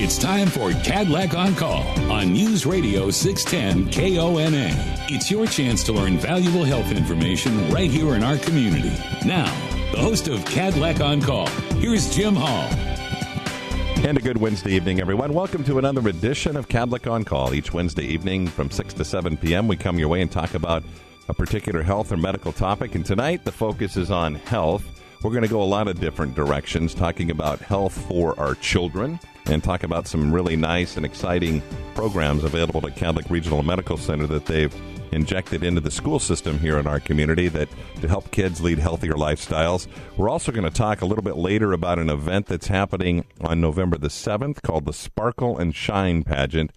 It's time for Kadlec on Call on News Radio 610 KONA. It's your chance to learn valuable health information right here in our community. Now, the host of Kadlec on Call, here's Jim Hall. And a good Wednesday evening, everyone. Welcome to another edition of Kadlec on Call. Each Wednesday evening from 6 to 7 p.m., we come your way and talk about a particular health or medical topic. And tonight, the focus is on health. We're going to go a lot of different directions, talking about health for our children and talk about some really nice and exciting programs available at Kadlec Regional Medical Center that they've injected into the school system here in our community that to help kids lead healthier lifestyles. We're also going to talk a little bit later about an event that's happening on November the 7th called the Sparkle and Shine Pageant.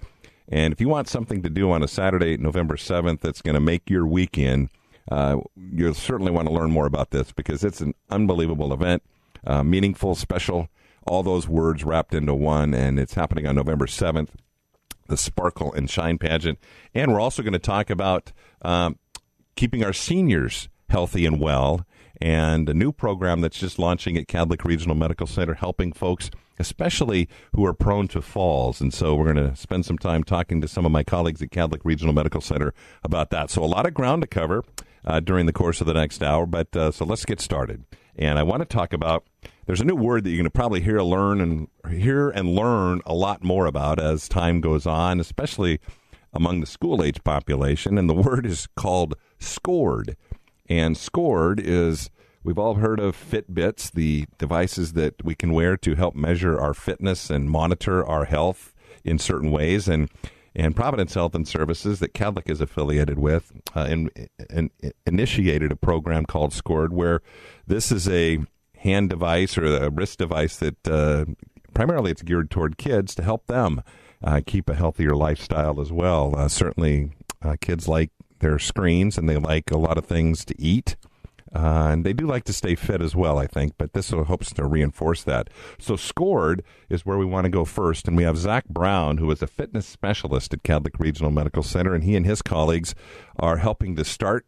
And if you want something to do on a Saturday, November 7th, that's going to make your weekend, you'll certainly want to learn more about this because it's an unbelievable event, meaningful, special, all those words wrapped into one, and it's happening on November 7th, the Sparkle and Shine Pageant. And we're also going to talk about keeping our seniors healthy and well, and a new program that's just launching at Kadlec Regional Medical Center, helping folks, especially who are prone to falls. And so we're going to spend some time talking to some of my colleagues at Kadlec Regional Medical Center about that. So a lot of ground to cover during the course of the next hour, but so let's get started. And I want to talk about, there's a new word that you're going to probably hear and learn a lot more about as time goes on, especially among the school-age population, and the word is called SCORED. And SCORED is, we've all heard of Fitbits, the devices that we can wear to help measure our fitness and monitor our health in certain ways. And Providence Health and Services that Kadlec is affiliated with and initiated a program called SCORED, where this is a hand device or a wrist device that primarily it's geared toward kids to help them keep a healthier lifestyle as well. Certainly kids like their screens and they like a lot of things to eat. And they do like to stay fit as well, I think, but this hopes to reinforce that. So SCORED is where we want to go first, and we have Zach Brown, who is a fitness specialist at Kadlec Regional Medical Center, and he and his colleagues are helping to start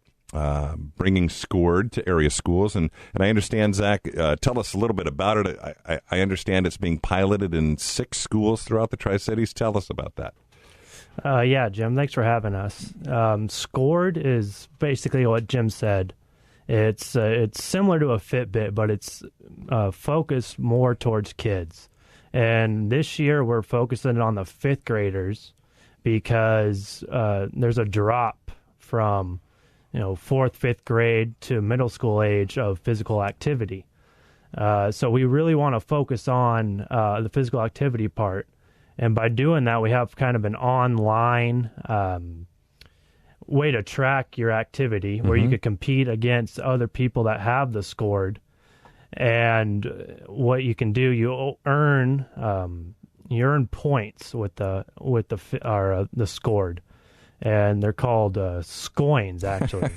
bringing SCORED to area schools. And I understand, Zach, tell us a little bit about it. I understand it's being piloted in 6 schools throughout the Tri-Cities. Tell us about that. Yeah, Jim, thanks for having us. SCORED is basically what Jim said. It's similar to a Fitbit, but it's focused more towards kids. And this year we're focusing on the 5th graders because there's a drop from 4th, 5th grade to middle school age of physical activity. So we really want to focus on the physical activity part. And by doing that, we have kind of an online way to track your activity where you could compete against other people that have the SCORED. And what you can do, you earn points with the SCORED, and they're called scoins actually.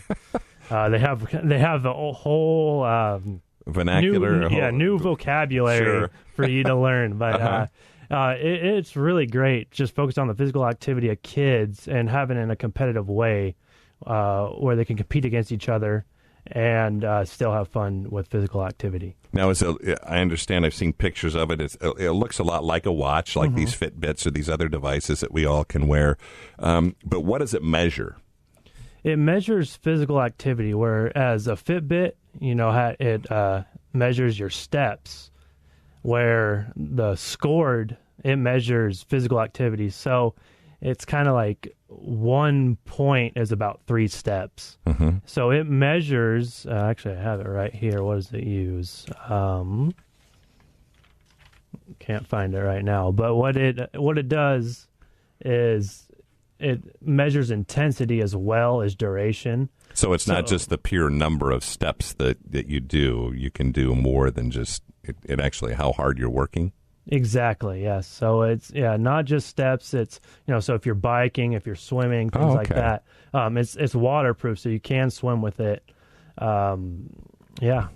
They have a whole vernacular, new vocabulary for you to learn, but. It's really great just focused on the physical activity of kids and having it in a competitive way where they can compete against each other and still have fun with physical activity. Now, I understand, I've seen pictures of it. It looks a lot like a watch, like these Fitbits or these other devices that we all can wear. But what does it measure? It measures physical activity, whereas a Fitbit, it measures your steps, where the SCORED, it measures physical activity. So it's kind of like 1 point is about 3 steps. So it measures, actually I have it right here. What does it use? Can't find it right now. But what it does is it measures intensity as well as duration. So it's not just the pure number of steps that you do. You can do more than just it actually how hard you're working. Exactly, yes. So it's not just steps. It's so if you're biking, if you're swimming, things like that. It's waterproof, so you can swim with it. Yeah.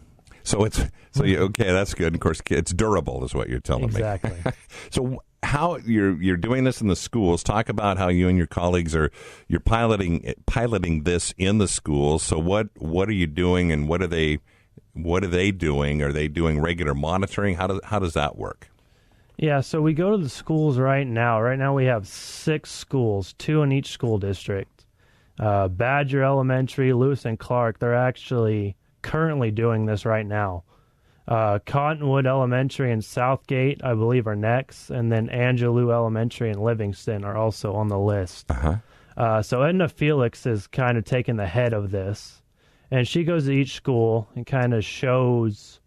So that's good. Of course, it's durable, is what you're telling me. Exactly. So how you're doing this in the schools? Talk about how you and your colleagues you're piloting this in the schools. So what are you doing, and what are they doing? Are they doing regular monitoring? How does that work? Yeah, so we go to the schools right now. Right now we have 6 schools, 2 in each school district. Badger Elementary, Lewis and Clark, they're actually currently doing this right now. Cottonwood Elementary and Southgate, I believe, are next. And then Angelou Elementary and Livingston are also on the list. So Edna Felix is kind of taking the head of this. And she goes to each school and kind of shows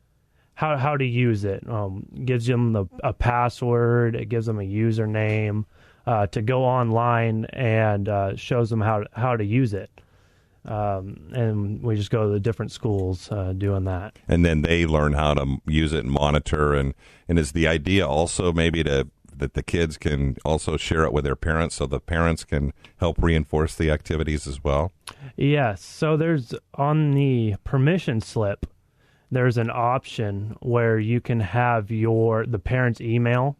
how to use it. Gives them a password. It gives them a username to go online, and shows them how to use it. And we just go to the different schools doing that. And then they learn how to use it and monitor. And is the idea also maybe that the kids can also share it with their parents, so the parents can help reinforce the activities as well? Yes. So there's, on the permission slip, there's an option where you can have the parent's email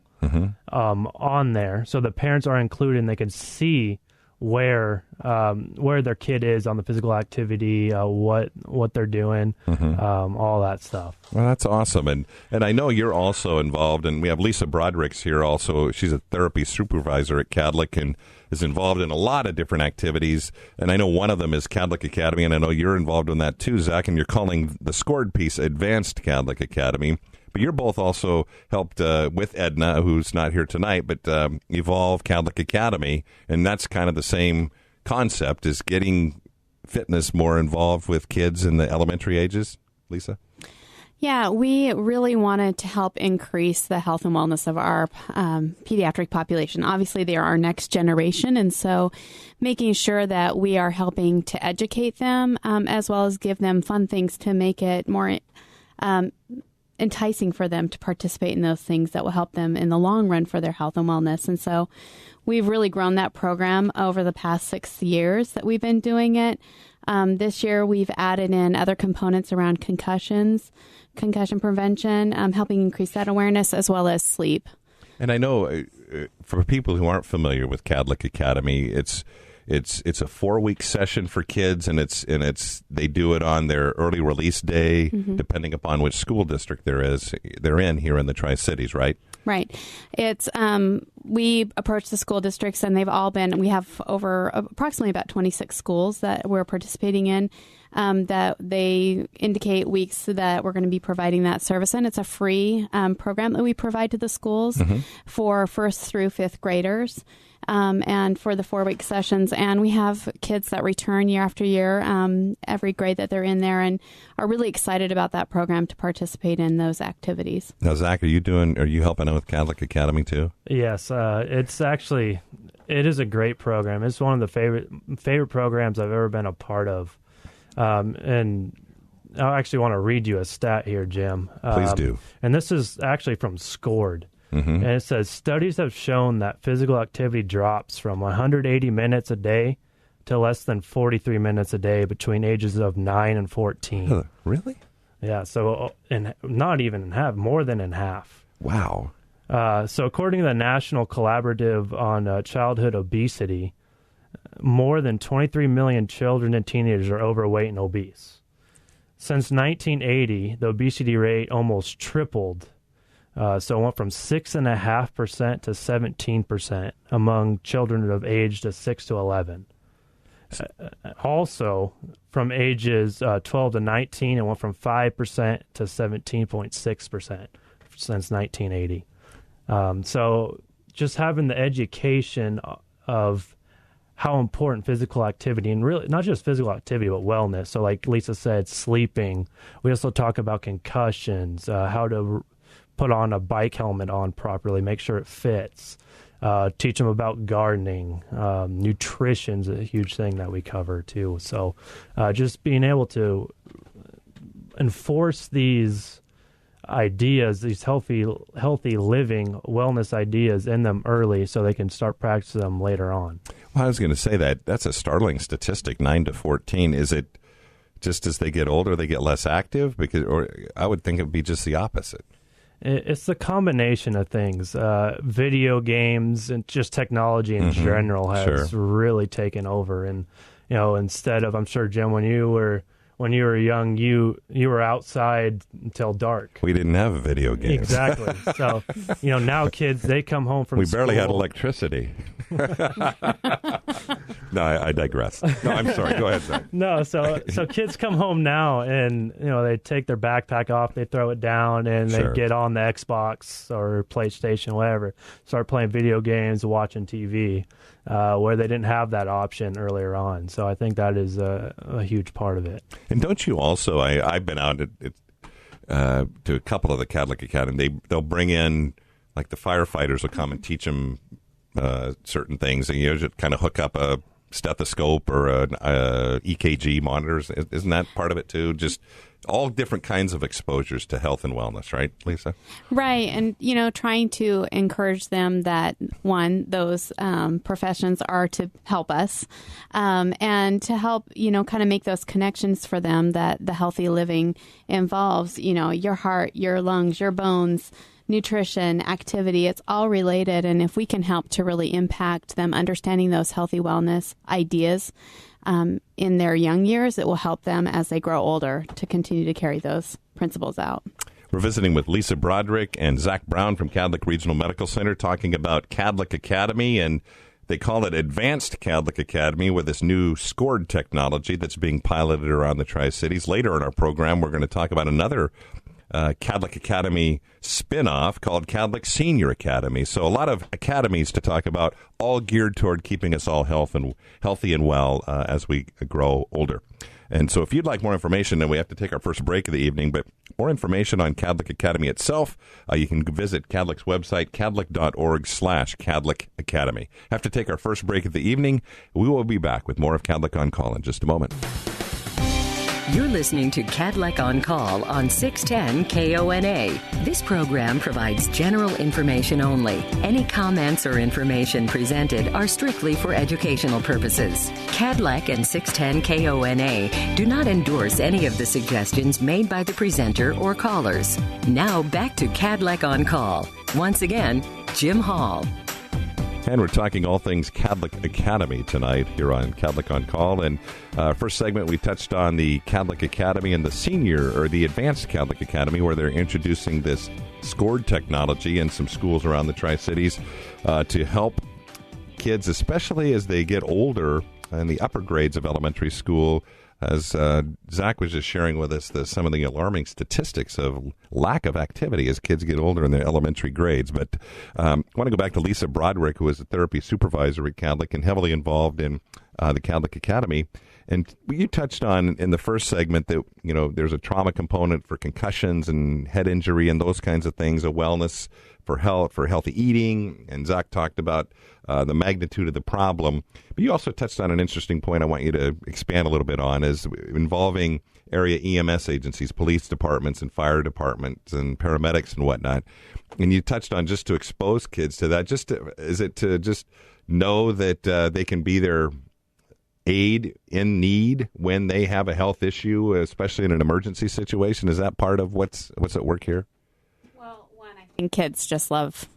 on there. So the parents are included and they can see where their kid is on the physical activity, what they're doing, all that stuff. Well, that's awesome. And I know you're also involved, and we have Lisa Broderick's here also. She's a therapy supervisor at Kadlec and is involved in a lot of different activities. And I know one of them is Kadlec Academy, and I know you're involved in that too, Zach, and you're calling the scored piece Advanced Kadlec Academy. But you're both also helped with Edna, who's not here tonight, but evolve Kadlec Academy, and that's kind of the same concept, is getting fitness more involved with kids in the elementary ages. Lisa? Yeah, we really wanted to help increase the health and wellness of our pediatric population. Obviously, they are our next generation, and so making sure that we are helping to educate them as well as give them fun things to make it more enticing for them to participate in those things that will help them in the long run for their health and wellness. And so we've really grown that program over the past 6 years that we've been doing it. This year, we've added in other components around concussion prevention, helping increase that awareness, as well as sleep. And I know for people who aren't familiar with Kadlec Academy, it's a 4-week session for kids, and they do it on their early release day, depending upon which school district they're in here in the Tri-Cities, right? Right. It's we approach the school districts, and we have over approximately about 26 schools that we're participating in, that they indicate weeks that we're going to be providing that service in. It's a free program that we provide to the schools for 1st through 5th graders. And for the 4-week sessions. And we have kids that return year after year, every grade that they're in there, and are really excited about that program to participate in those activities. Now, Zach, are you helping out with Kadlec Academy too? Yes, it is a great program. It's one of the favorite programs I've ever been a part of. And I actually want to read you a stat here, Jim. Please do. And this is actually from Scored. And it says, studies have shown that physical activity drops from 180 minutes a day to less than 43 minutes a day between ages of 9 and 14. Really? Yeah, so not even in half, more than in half. Wow. So according to the National Collaborative on Childhood Obesity, more than 23 million children and teenagers are overweight and obese. Since 1980, the obesity rate almost tripled. So it went from 6.5% to 17% among children of age 6 to 11. Also, from ages 12 to 19, it went from 5% to 17.6% since 1980. So just having the education of how important physical activity, and really not just physical activity, but wellness. So like Lisa said, sleeping. We also talk about concussions, how to put on a bike helmet on properly, make sure it fits, teach them about gardening. Nutrition's a huge thing that we cover too. So just being able to enforce these ideas, these healthy living wellness ideas in them early so they can start practicing them later on. Well, I was going to say that's a startling statistic, 9 to 14. Is it just as they get older, they get less active? Or I would think it would be just the opposite. It's the combination of things. Video games and just technology in general has really taken over. And, instead of, I'm sure, Jim, when you were when you were young, you were outside until dark. We didn't have video games. Exactly. So, now kids, they come home from school. We barely had electricity. No, I digress. No, I'm sorry. Go ahead, Zach. No, so kids come home now and, they take their backpack off, they throw it down, and they get on the Xbox or PlayStation, whatever, start playing video games, watching TV, where they didn't have that option earlier on. So I think that is a huge part of it. And don't you also, I've been out to a couple of the Kadlec Academy, they'll bring in, like the firefighters will come and teach them certain things, and just kind of hook up a stethoscope or an EKG monitors. Isn't that part of it too? Just all different kinds of exposures to health and wellness, right, Lisa? Right. And, trying to encourage them that, one, those professions are to help us and to help, kind of make those connections for them that the healthy living involves, your heart, your lungs, your bones, nutrition, activity, it's all related. And if we can help to really impact them understanding those healthy wellness ideas in their young years, it will help them as they grow older to continue to carry those principles out. We're visiting with Lisa Broderick and Zach Brown from Kadlec Regional Medical Center talking about Kadlec Academy, and they call it Advanced Kadlec Academy with this new scored technology that's being piloted around the Tri-Cities. Later in our program, we're going to talk about another Kadlec Academy spin-off called Kadlec Senior Academy. So a lot of academies to talk about, all geared toward keeping us all healthy and well as we grow older. And so if you'd like more information, then we have to take our first break of the evening, but more information on Kadlec Academy itself, you can visit Kadlec's website, kadlec.org/Kadlec Academy. Have to take our first break of the evening. We will be back with more of Kadlec On Call in just a moment. You're listening to Kadlec On Call on 610 KONA. This program provides general information only. Any comments or information presented are strictly for educational purposes. Kadlec and 610 KONA do not endorse any of the suggestions made by the presenter or callers. Now back to Kadlec On Call. Once again, Jim Hall. And we're talking all things Kadlec Academy tonight here on Kadlec On Call. And first segment, we touched on the Kadlec Academy and the senior or the advanced Kadlec Academy, where they're introducing this scored technology in some schools around the Tri-Cities to help kids, especially as they get older in the upper grades of elementary school. As Zach was just sharing with us some of the alarming statistics of lack of activity as kids get older in their elementary grades. But I want to go back to Lisa Broderick, who is a therapy supervisor at Kadlec and heavily involved in the Kadlec Academy. And you touched on in the first segment that, there's a trauma component for concussions and head injury and those kinds of things, a wellness for health, for healthy eating. And Zach talked about the magnitude of the problem. But you also touched on an interesting point I want you to expand a little bit on, is involving area EMS agencies, police departments and fire departments and paramedics and whatnot. And you touched on just to expose kids to that. Is it to just know that they can be their aid in need when they have a health issue, especially in an emergency situation? Is that part of what's at work here? Well, one, I think kids just love,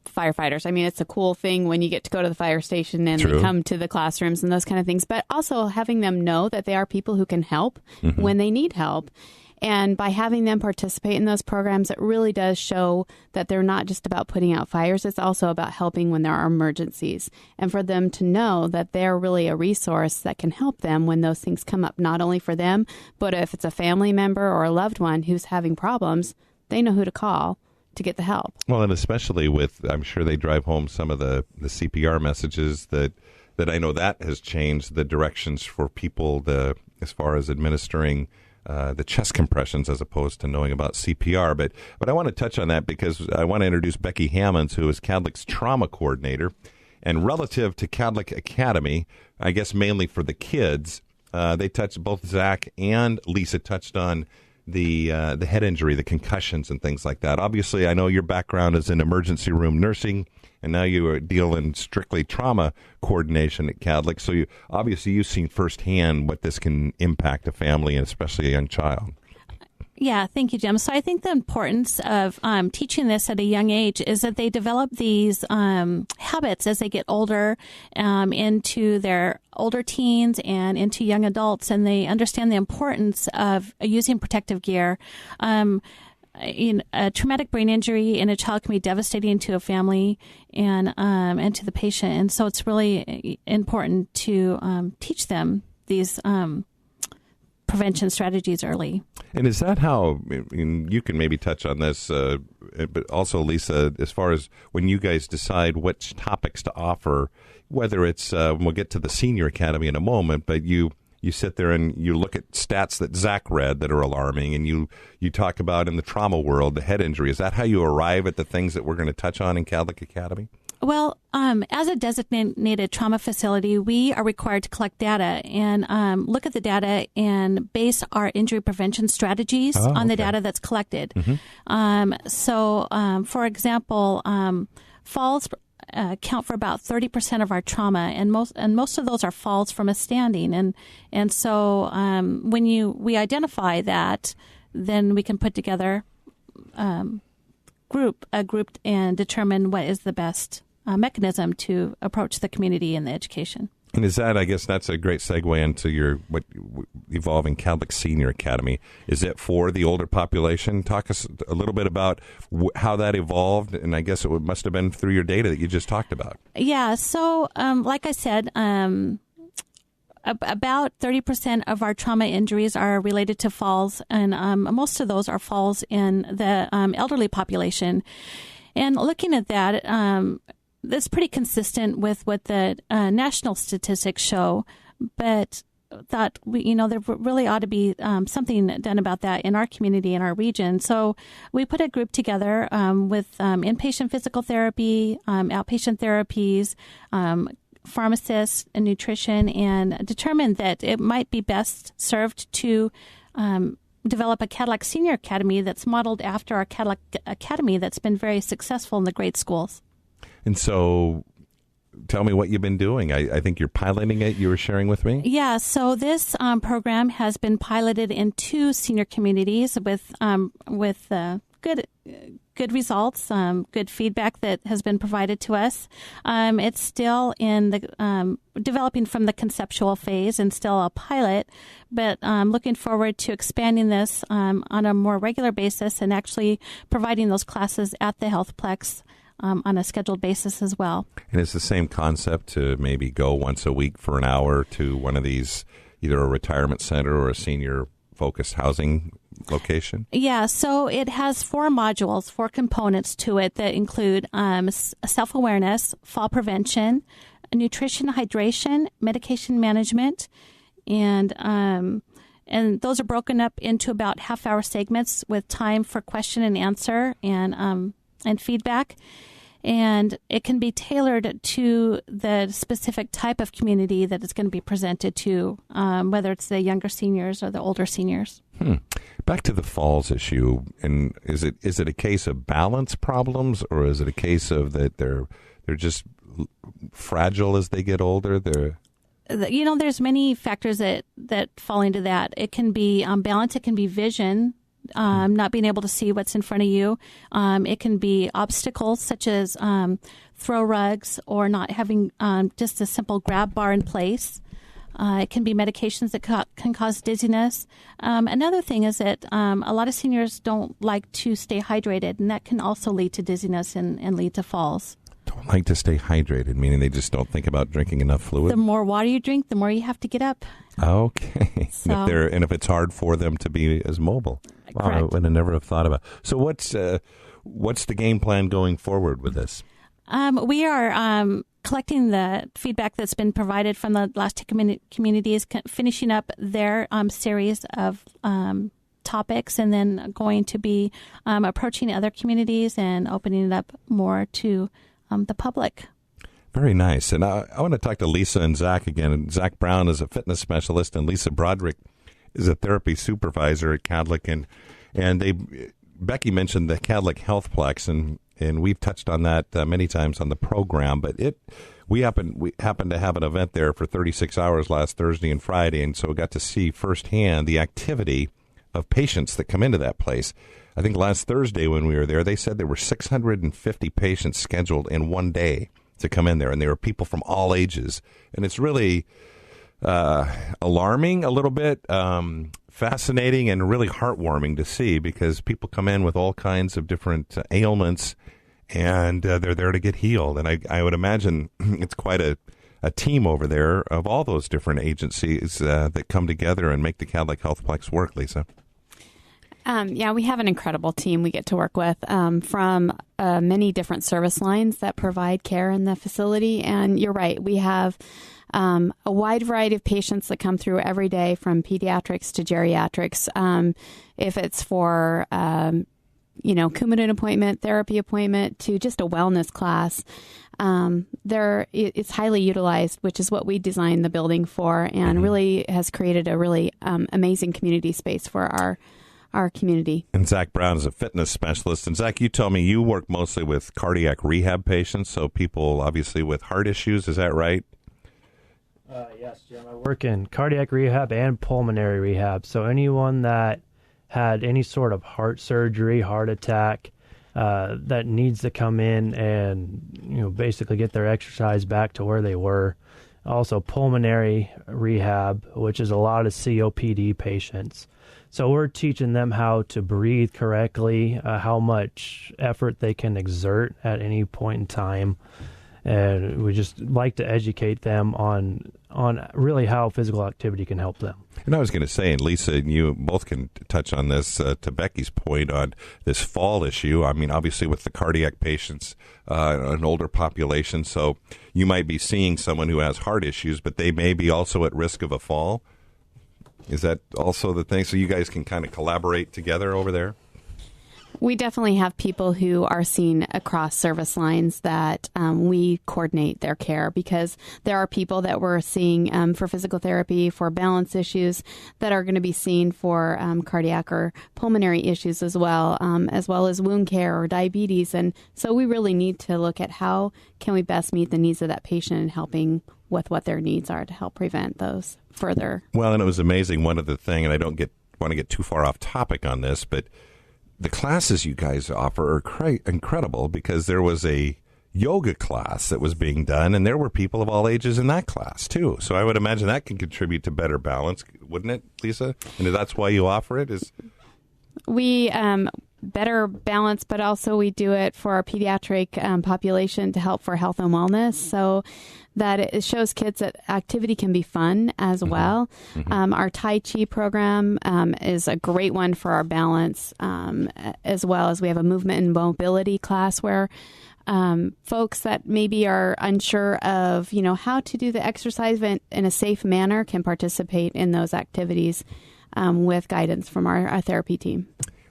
firefighters. I mean, it's a cool thing when you get to go to the fire station and they come to the classrooms and those kind of things, but also having them know that they are people who can help when they need help. And by having them participate in those programs, it really does show that they're not just about putting out fires. It's also about helping when there are emergencies. And for them to know that they're really a resource that can help them when those things come up, not only for them, but if it's a family member or a loved one who's having problems, they know who to call to get the help. Well, and especially with, I'm sure they drive home some of the CPR messages that I know that has changed the directions for people as far as administering the chest compressions as opposed to knowing about CPR. But I want to touch on that because I want to introduce Becky Hammonds, who is Kadlec's trauma coordinator. And relative to Kadlec Academy, I guess mainly for the kids, they touched, both Zach and Lisa touched on the head injury, the concussions and things like that. Obviously, I know your background is in emergency room nursing, and now you deal in strictly trauma coordination at Kadlec. So you've seen firsthand what this can impact a family and especially a young child. Yeah, thank you, Jim. So I think the importance of teaching this at a young age is that they develop these habits as they get older, into their older teens and into young adults, and they understand the importance of using protective gear. A traumatic brain injury in a child can be devastating to a family and to the patient, and so it's really important to teach them these prevention strategies early. And is that how, and you can maybe touch on this, but also, Lisa, as far as when you guys decide which topics to offer, whether it's, we'll get to the senior academy in a moment, but you sit there and you look at stats that Zach read that are alarming, and you talk about in the trauma world, the head injury. Is that how you arrive at the things that we're going to touch on in Kadlec Academy? Well, as a designated trauma facility, we are required to collect data and look at the data and base our injury prevention strategies on the data that's collected. Mm-hmm. For example, falls account for about 30% of our trauma, and most of those are falls from a standing. And so when we identify that, then we can put together a group and determine what is the best mechanism to approach the community and the education. And is that, I guess that's a great segue into your evolving Kadlec Senior Academy. Is it for the older population? Talk us a little bit about how that evolved, and I guess it must have been through your data that you just talked about. Yeah, so like I said, about 30% of our trauma injuries are related to falls, and most of those are falls in the elderly population. And looking at that, that's pretty consistent with what the national statistics show, but thought there really ought to be something done about that in our community, in our region. So we put a group together with inpatient physical therapy, outpatient therapies, pharmacists, and nutrition, and determined that it might be best served to develop a Kadlec Senior Academy that's modeled after our Kadlec Academy that's been very successful in the grade schools. And so tell me what you've been doing. I think you're piloting it, you were sharing with me. Yeah, so this program has been piloted in 2 senior communities with good results, good feedback that has been provided to us. It's still in the developing from the conceptual phase and still a pilot, but looking forward to expanding this on a more regular basis and actually providing those classes at the Healthplex on a scheduled basis as well. And it's the same concept to maybe go once a week for an hour to one of these, either a retirement center or a senior-focused housing location? Yeah, so it has 4 modules, 4 components to it that include self-awareness, fall prevention, nutrition, hydration, medication management, and those are broken up into about half-hour segments with time for question and answer and feedback. And it can be tailored to the specific type of community that it's going to be presented to, whether it's the younger seniors or the older seniors. Back to the falls issue, and is it a case of balance problems, or is it a case of that they're just fragile as they get older? There's many factors that fall into that. It can be balance. It can be vision. Not being able to see what's in front of you. It can be obstacles such as throw rugs or not having just a simple grab bar in place. It can be medications that can cause dizziness. Another thing is that a lot of seniors don't like to stay hydrated, and that can also lead to dizziness and lead to falls. Don't like to stay hydrated, meaning they just don't think about drinking enough fluid? The more water you drink, the more you have to get up. Okay. So, and if it's hard for them to be as mobile. Wow, I would have never have thought about. So what's the game plan going forward with this? We are collecting the feedback that's been provided from the last 2 communities, finishing up their series of topics, and then going to be approaching other communities and opening it up more to the public. Very nice. And I want to talk to Lisa and Zach again. And Zach Brown is a fitness specialist, and Lisa Broderick is a therapy supervisor at Kadlec. And Becky mentioned the Kadlec Healthplex, and we've touched on that many times on the program. But we happened to have an event there for 36 hours last Thursday and Friday, and so we got to see firsthand the activity of patients that come into that place. I think last Thursday when we were there, they said there were 650 patients scheduled in one day to come in there, and there were people from all ages. And it's really alarming a little bit, fascinating, and really heartwarming to see, because people come in with all kinds of different ailments, and they're there to get healed. And I would imagine it's quite a team over there of all those different agencies that come together and make the Kadlec Healthplex work, Lisa. Yeah, we have an incredible team we get to work with from many different service lines that provide care in the facility. And you're right, we have a wide variety of patients that come through every day, from pediatrics to geriatrics. If it's for, Coumadin appointment, therapy appointment, to just a wellness class, it's highly utilized, which is what we designed the building for, and really has created a really amazing community space for our community. And Zach Brown is a fitness specialist. And Zach, you told me you work mostly with cardiac rehab patients, so people obviously with heart issues. Is that right? Yes, Jim. I work in cardiac rehab and pulmonary rehab. So anyone that had any sort of heart surgery, heart attack, that needs to come in and basically get their exercise back to where they were. Also pulmonary rehab, which is a lot of COPD patients. So we're teaching them how to breathe correctly, how much effort they can exert at any point in time. And we just like to educate them on really how physical activity can help them. And I was going to say, and Lisa and you both can touch on this, to Becky's point on this fall issue. I mean, obviously with the cardiac patients, an older population, so you might be seeing someone who has heart issues, but they may be also at risk of a fall. Is that also the thing? So you guys can kind of collaborate together over there? We definitely have people who are seen across service lines that we coordinate their care, because there are people that we're seeing for physical therapy, for balance issues, that are going to be seen for cardiac or pulmonary issues as well as wound care or diabetes. And so we really need to look at how can we best meet the needs of that patient and helping with what their needs are to help prevent those further. Well, and it was amazing. One other thing, and I don't want to get too far off topic on this, but the classes you guys offer are incredible, because there was a yoga class that was being done, and there were people of all ages in that class, too. So I would imagine that can contribute to better balance, wouldn't it, Lisa? And that's why you offer it? We better balance, but also we do it for our pediatric population to help for health and wellness, so that it shows kids that activity can be fun as well. Our Tai Chi program is a great one for our balance, as well as we have a movement and mobility class where folks that maybe are unsure of, how to do the exercise in a safe manner can participate in those activities with guidance from our therapy team.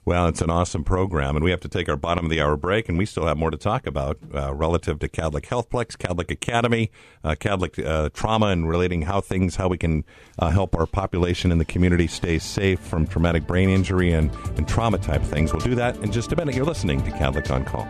Well, it's an awesome program, and we have to take our bottom of the hour break, and we still have more to talk about relative to Kadlec Healthplex, Kadlec Academy, Kadlec trauma, and relating how we can help our population in the community stay safe from traumatic brain injury and trauma type things. We'll do that in just a minute. You're listening to Kadlec on Call.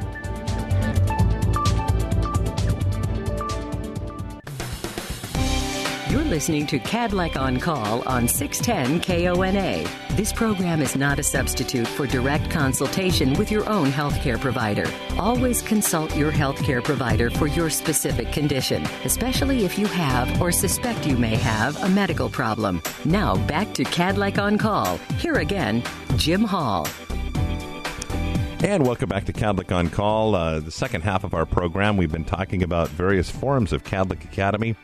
You're listening to Kadlec on Call on 610 KONA. This program is not a substitute for direct consultation with your own healthcare provider. Always consult your healthcare provider for your specific condition, especially if you have or suspect you may have a medical problem. Now back to Kadlec on Call. Here again, Jim Hall. And welcome back to Kadlec on Call. The second half of our program, we've been talking about various forms of Kadlec Academy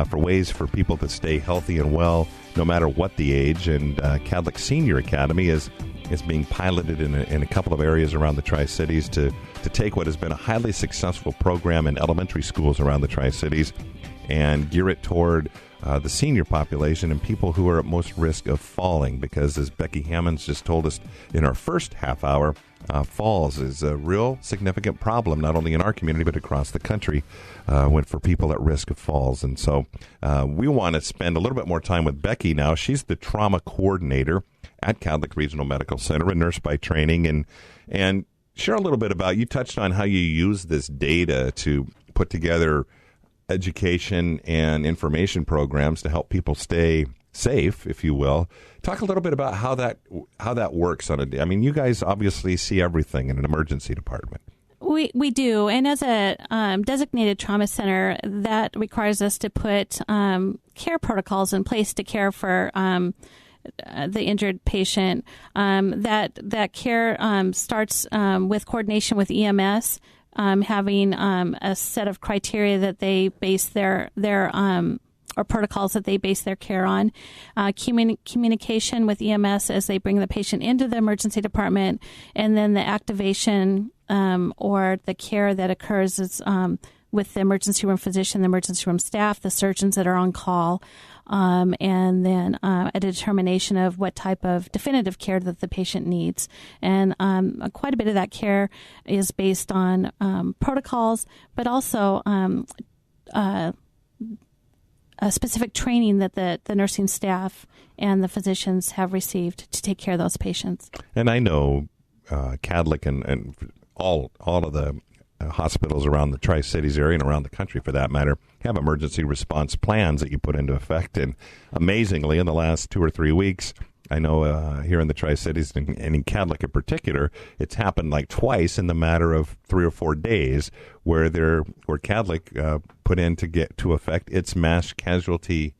for ways for people to stay healthy and well no matter what the age. And Kadlec Senior Academy is being piloted in a couple of areas around the Tri-Cities to take what has been a highly successful program in elementary schools around the Tri-Cities and gear it toward the senior population and people who are at most risk of falling, because as Becky Hammonds just told us in our first half hour, falls is a real significant problem, not only in our community but across the country for people at risk of falls. And so we want to spend a little bit more time with Becky now. She's the trauma coordinator at Kadlec Regional Medical Center, a nurse by training, and share a little bit about, you touched on how you use this data to put together education and information programs to help people stay safe, if you will. Talk a little bit about how that works on a day. I mean, you guys obviously see everything in an emergency department. We do, and as a designated trauma center, that requires us to put care protocols in place to care for the injured patient. That care starts with coordination with EMS, having a set of criteria that they base their or protocols that they base their care on. Communication with EMS as they bring the patient into the emergency department, and then the activation or the care that occurs is with the emergency room physician, the emergency room staff, the surgeons that are on call, and then a determination of what type of definitive care that the patient needs. And quite a bit of that care is based on protocols, but also a specific training that the nursing staff and the physicians have received to take care of those patients. And I know Kadlec and all of the hospitals around the Tri-Cities area and around the country, for that matter, have emergency response plans that you put into effect. And amazingly, in the last 2 or 3 weeks, I know here in the Tri-Cities and in Kadlec in particular, it's happened like twice in the matter of 3 or 4 days where Kadlec put in to get to effect its mass casualty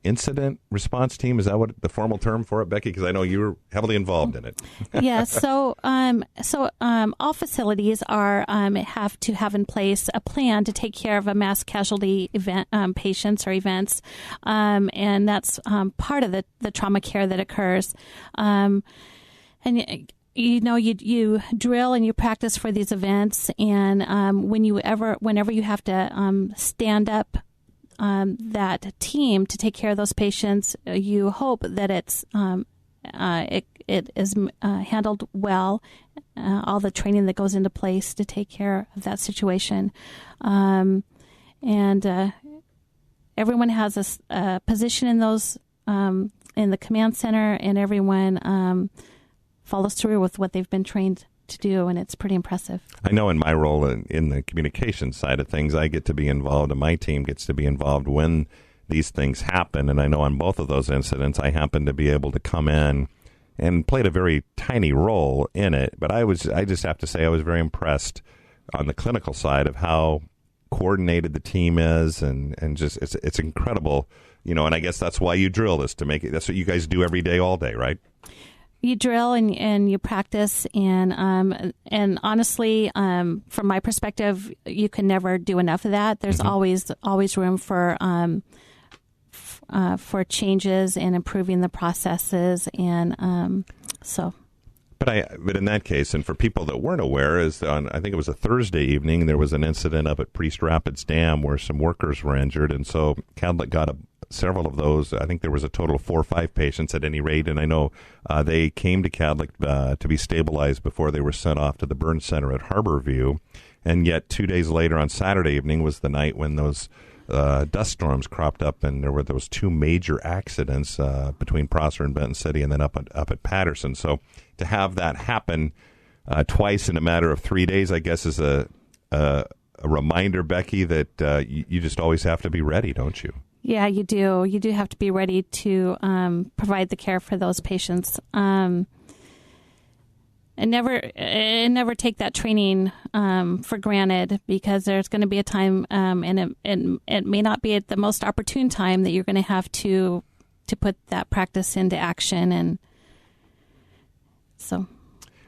incident response team. Is that what the formal term for it, Becky? Because I know you were heavily involved in it. Yeah. So all facilities have to have in place a plan to take care of a mass casualty event, patients or events, and that's part of the trauma care that occurs. And you drill and you practice for these events, and whenever you have to stand up that team to take care of those patients, you hope that it is handled well, all the training that goes into place to take care of that situation. And everyone has a position in those in the command center, and everyone follows through with what they've been trained to do, and it's pretty impressive. I know in my role in the communication side of things, I get to be involved, and my team gets to be involved when these things happen. And I know on both of those incidents, I happened to be able to come in and played a very tiny role in it. But I just have to say I was very impressed on the clinical side of how coordinated the team is, and just it's incredible, and I guess that's why you drill this, to make it. That's what you guys do every day, all day, right? You drill and you practice, and honestly, from my perspective, you can never do enough of that. There's always room for changes and improving the processes, and so. But in that case, and for people that weren't aware, I think it was a Thursday evening, there was an incident up at Priest Rapids Dam where some workers were injured, and so Kadlec got several of those. I think there was a total of 4 or 5 patients at any rate, and I know they came to Kadlec to be stabilized before they were sent off to the burn center at Harborview. And yet 2 days later on Saturday evening was the night when those dust storms cropped up, and there were those 2 major accidents between Prosser and Benton City, and then up at Patterson. So to have that happen twice in a matter of 3 days, I guess, is a reminder, Becky, that you just always have to be ready, don't you? Yeah, you do. You do have to be ready to provide the care for those patients. And never take that training for granted, because there's going to be a time, and it may not be at the most opportune time, that you're going to have to put that practice into action, and so.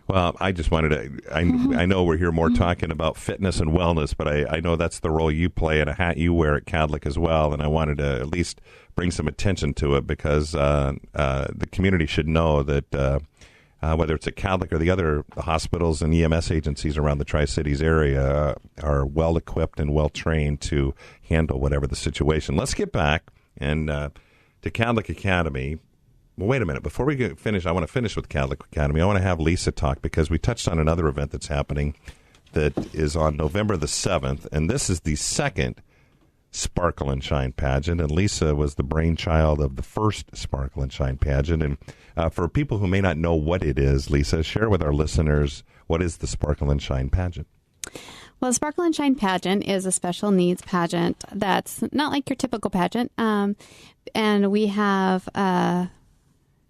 Well, I just wanted to, I know we're here more talking about fitness and wellness, but I know that's the role you play and a hat you wear at Kadlec as well, and I wanted to at least bring some attention to it, because the community should know that whether it's at Kadlec or the other hospitals and EMS agencies around the Tri-Cities area are well-equipped and well-trained to handle whatever the situation. Let's get back and to Kadlec Academy. Well, wait a minute. Before we finish, I want to finish with Kadlec Academy. I want to have Lisa talk, because we touched on another event that's happening that is on November the 7th, and this is the second Sparkle and Shine pageant, and Lisa was the brainchild of the first Sparkle and Shine pageant. And for people who may not know what it is, Lisa, share with our listeners, what is the Sparkle and Shine pageant? Well, the Sparkle and Shine pageant is a special needs pageant that's not like your typical pageant. And we have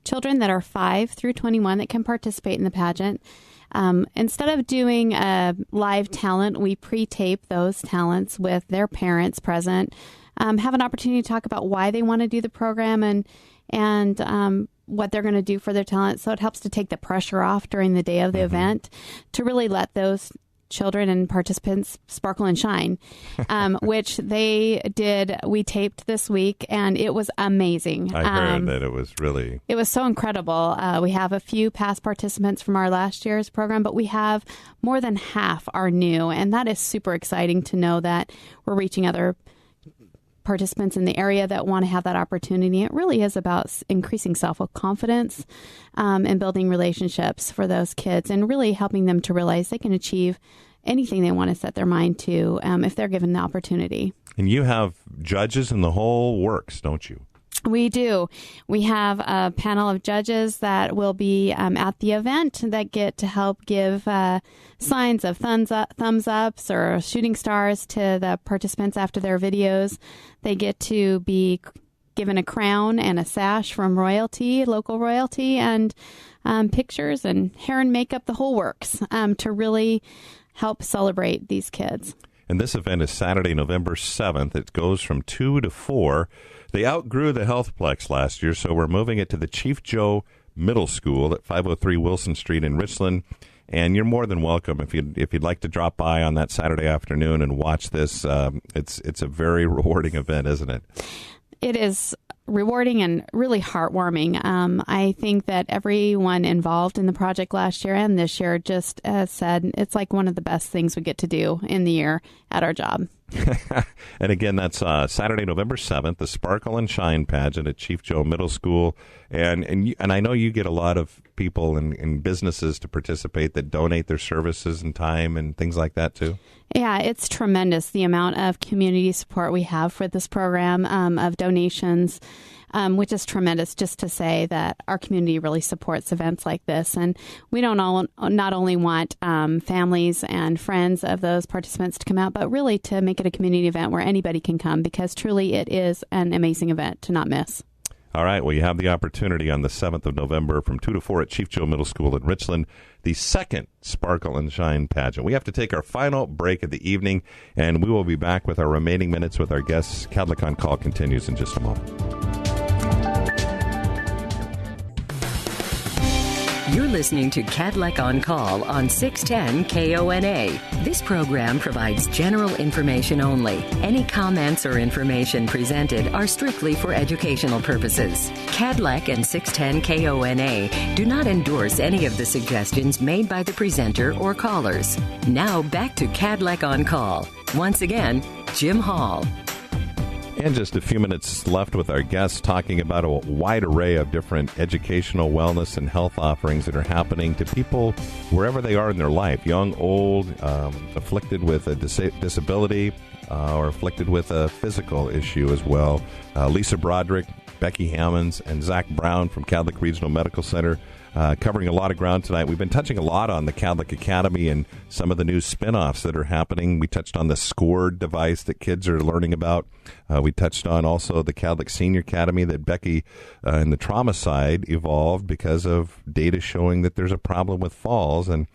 children that are 5 through 21 that can participate in the pageant. Instead of doing live talent, we pre-tape those talents with their parents present, have an opportunity to talk about why they want to do the program and what they're going to do for their talent. So it helps to take the pressure off during the day of the event to really let those children and participants sparkle and shine, which they did. We taped this week, and it was amazing. I heard that it was really... It was so incredible. We have a few past participants from our last year's program, but we have more than half are new, and that is super exciting to know that we're reaching other participants in the area that want to have that opportunity. It really is about increasing self-confidence and building relationships for those kids and really helping them to realize they can achieve anything they want to set their mind to if they're given the opportunity. And you have judges in the whole works, don't you? We do. We have a panel of judges that will be at the event that get to help give signs of thumbs ups or shooting stars to the participants after their videos. They get to be given a crown and a sash from royalty, local royalty, and pictures and hair and makeup, the whole works, to really help celebrate these kids. And this event is Saturday, November 7th. It goes from 2 to 4. They outgrew the Healthplex last year, so we're moving it to the Chief Joe Middle School at 503 Wilson Street in Richland. And you're more than welcome if you'd like to drop by on that Saturday afternoon and watch this. It's a very rewarding event, isn't it? It is rewarding and really heartwarming. I think that everyone involved in the project last year and this year just said it's like one of the best things we get to do in the year at our job. And again, that's Saturday, November 7th, the Sparkle and Shine pageant at Chief Joe Middle School. And I know you get a lot of people and businesses to participate that donate their services and time and things like that, too. Yeah, it's tremendous, the amount of community support we have for this program, of donations, which is tremendous, just to say that our community really supports events like this. And we don't not only want families and friends of those participants to come out, but really to make it a community event where anybody can come, because truly it is an amazing event to not miss. All right. Well, you have the opportunity on the 7th of November from 2 to 4 at Chief Joe Middle School in Richland, the second Sparkle and Shine pageant. We have to take our final break of the evening, and we will be back with our remaining minutes with our guests. Kadlec on Call continues in just a moment. You're listening to Kadlec on Call on 610 KONA. This program provides general information only. Any comments or information presented are strictly for educational purposes. Kadlec and 610 KONA do not endorse any of the suggestions made by the presenter or callers. Now back to Kadlec on Call. Once again, Jim Hall. And just a few minutes left with our guests talking about a wide array of different educational, wellness, and health offerings that are happening to people wherever they are in their life, young, old, afflicted with a disability, or afflicted with a physical issue as well. Lisa Broderick, Becky Hammonds, and Zach Brown from Kadlec Regional Medical Center covering a lot of ground tonight. We've been touching a lot on the Kadlec Academy and some of the new spin-offs that are happening. We touched on the SCORED device that kids are learning about. We touched on also the Kadlec Senior Academy that Becky in the trauma side evolved because of data showing that there's a problem with falls. And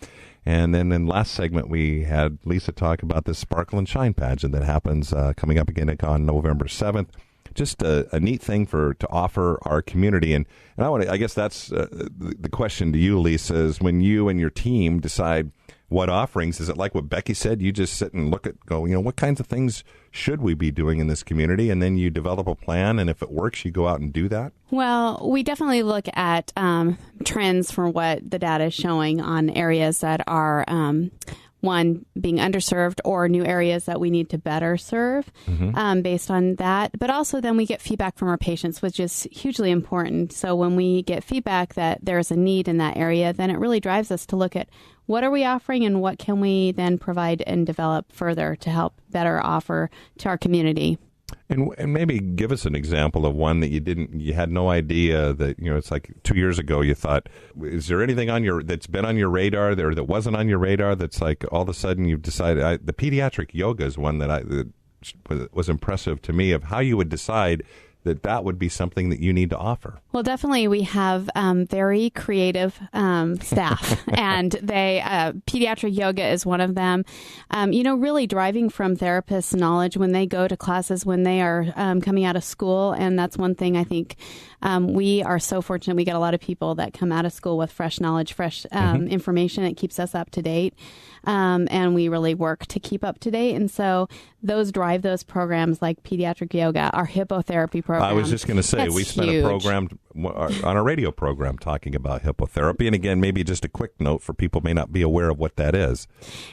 then in last segment, we had Lisa talk about this Sparkle and Shine pageant that happens coming up again on November 7th. Just a neat thing to offer our community. And I guess that's the question to you, Lisa, is when you and your team decide what offerings, is it like what Becky said? You just sit and go, what kinds of things should we be doing in this community? And then you develop a plan, and if it works, you go out and do that? Well, we definitely look at trends for what the data is showing on areas that are one, being underserved, or new areas that we need to better serve based on that. But also then we get feedback from our patients, which is hugely important. So when we get feedback that there's a need in that area, then it really drives us to look at what are we offering and what can we then provide and develop further to help better offer to our community. And maybe give us an example of one that you had no idea that, it's like 2 years ago you thought, is there anything that's been on your radar there that wasn't on your radar that's like all of a sudden you've decided? The pediatric yoga is one that was impressive to me, of how you would decide that would be something that you need to offer. Well, definitely we have very creative staff, and pediatric yoga is one of them. Really driving from therapists' knowledge when they go to classes, when they are coming out of school. And that's one thing I think we are so fortunate. We get a lot of people that come out of school with fresh knowledge, fresh information. It keeps us up to date. And we really work to keep up to date. And so those drive those programs like pediatric yoga, our hippotherapy program. I was just going to say, we spent a program on a radio program talking about hippotherapy. And again, maybe just a quick note for people who may not be aware of what that is.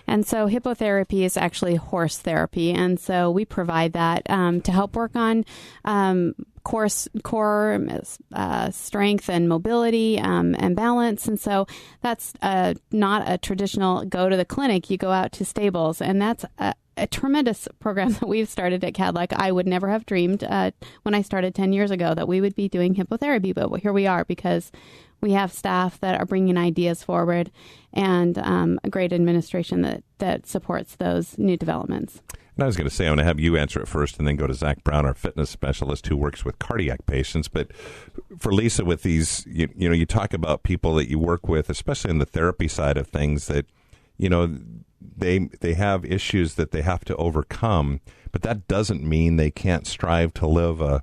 And so hippotherapy is actually horse therapy. And so we provide that to help work on core strength and mobility and balance. And so that's not a traditional go to the clinic. You go out to stables, and that's a tremendous program that we've started at Kadlec. I would never have dreamed when I started 10 years ago that we would be doing hippotherapy, but here we are because we have staff that are bringing ideas forward and a great administration that supports those new developments. And I was going to say, I'm going to have you answer it first and then go to Zach Brown, our fitness specialist who works with cardiac patients. But for Lisa, with these, you talk about people that you work with, especially in the therapy side of things, that, they have issues that they have to overcome, but that doesn't mean they can't strive to live a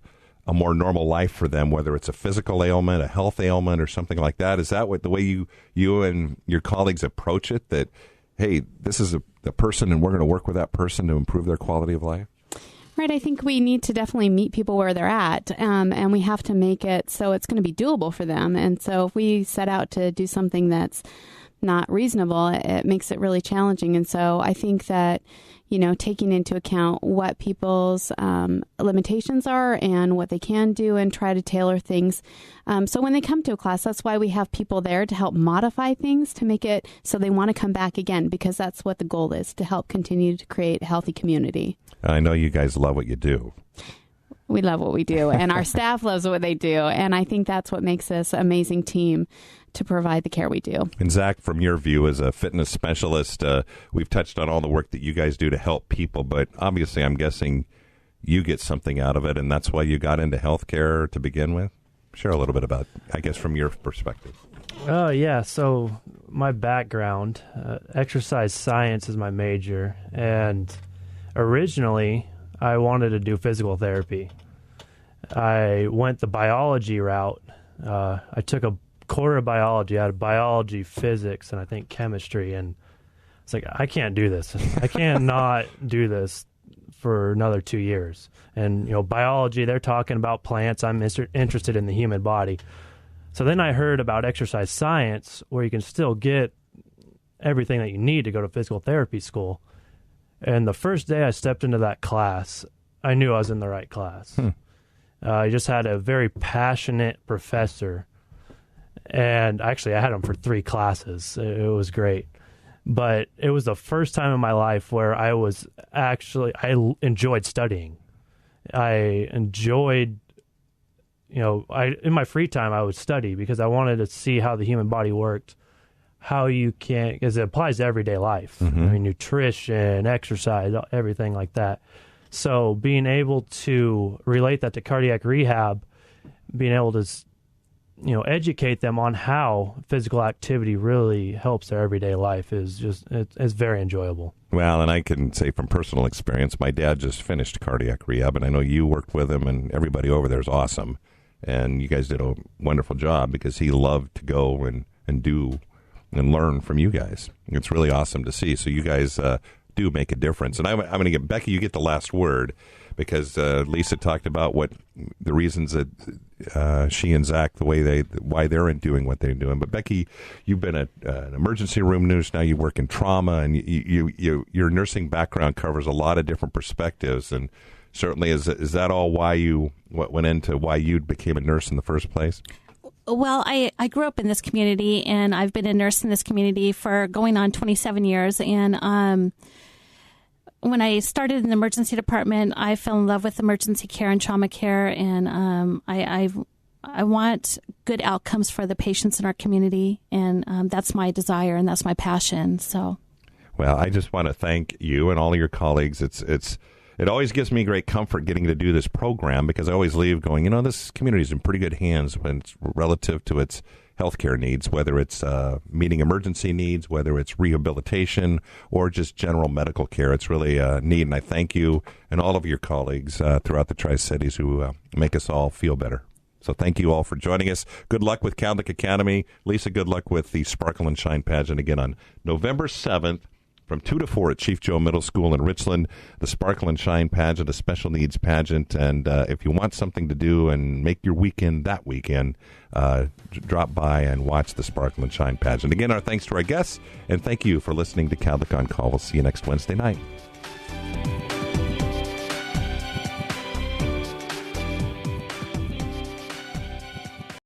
more normal life for them, whether it's a physical ailment, a health ailment, or something like that. Is that what the way you and your colleagues approach it, that, hey, this is a person and we're going to work with that person to improve their quality of life? Right. I think we need to definitely meet people where they're at, and we have to make it so it's going to be doable for them. And so if we set out to do something that's not reasonable, it makes it really challenging. And so I think that, taking into account what people's limitations are and what they can do, and try to tailor things. So when they come to a class, that's why we have people there to help modify things to make it so they want to come back again, because that's what the goal is, to help continue to create a healthy community. I know you guys love what you do. We love what we do, and our staff loves what they do. And I think that's what makes this an amazing team to provide the care we do. And Zach, from your view as a fitness specialist, we've touched on all the work that you guys do to help people, but obviously I'm guessing you get something out of it, and that's why you got into healthcare to begin with. Share a little bit about, I guess, from your perspective. Yeah, so my background, exercise science is my major, and originally I wanted to do physical therapy. I went the biology route. I took a quarter of biology. I had biology, physics, and I think chemistry. And it's like, I can't do this. I cannot do this for another 2 years. And, biology, they're talking about plants. I'm interested in the human body. So then I heard about exercise science, where you can still get everything that you need to go to physical therapy school. And the first day I stepped into that class, I knew I was in the right class. I just had a very passionate professor. And actually, I had him for 3 classes. It was great. But it was the first time in my life where I enjoyed studying. I enjoyed, in my free time, I would study because I wanted to see how the human body worked, how you can, because it applies to everyday life. Mm-hmm. I mean, nutrition, exercise, everything like that. So being able to relate that to cardiac rehab, being able to educate them on how physical activity really helps their everyday life is it's very enjoyable. Well, and I can say from personal experience, my dad just finished cardiac rehab, and I know you worked with him, and everybody over there is awesome. And you guys did a wonderful job because he loved to go and do and learn from you guys. It's really awesome to see. So you guys do make a difference. And I'm going to get Becky, you get the last word, because Lisa talked about what the reasons that she and Zach, why they're doing what they're doing. But Becky, you've been at an emergency room nurse. Now you work in trauma, and your nursing background covers a lot of different perspectives. And certainly, is that all what went into why you became a nurse in the first place? Well, I grew up in this community, and I've been a nurse in this community for going on 27 years. And when I started in the emergency department, I fell in love with emergency care and trauma care, and I want good outcomes for the patients in our community, and that's my desire and that's my passion. So, well, I just want to thank you and all of your colleagues. It always gives me great comfort getting to do this program, because I always leave going, this community is in pretty good hands when it's relative to its healthcare needs, whether it's meeting emergency needs, whether it's rehabilitation, or just general medical care. It's really neat, and I thank you and all of your colleagues throughout the Tri-Cities who make us all feel better. So thank you all for joining us. Good luck with Kadlec Academy. Lisa, good luck with the Sparkle and Shine pageant again on November 7th. From 2 to 4 at Chief Joe Middle School in Richland, the Sparkle and Shine pageant, a special needs pageant. And if you want something to do and make your weekend that weekend, drop by and watch the Sparkle and Shine pageant. Again, our thanks to our guests, and thank you for listening to Kadlec On Call. We'll see you next Wednesday night.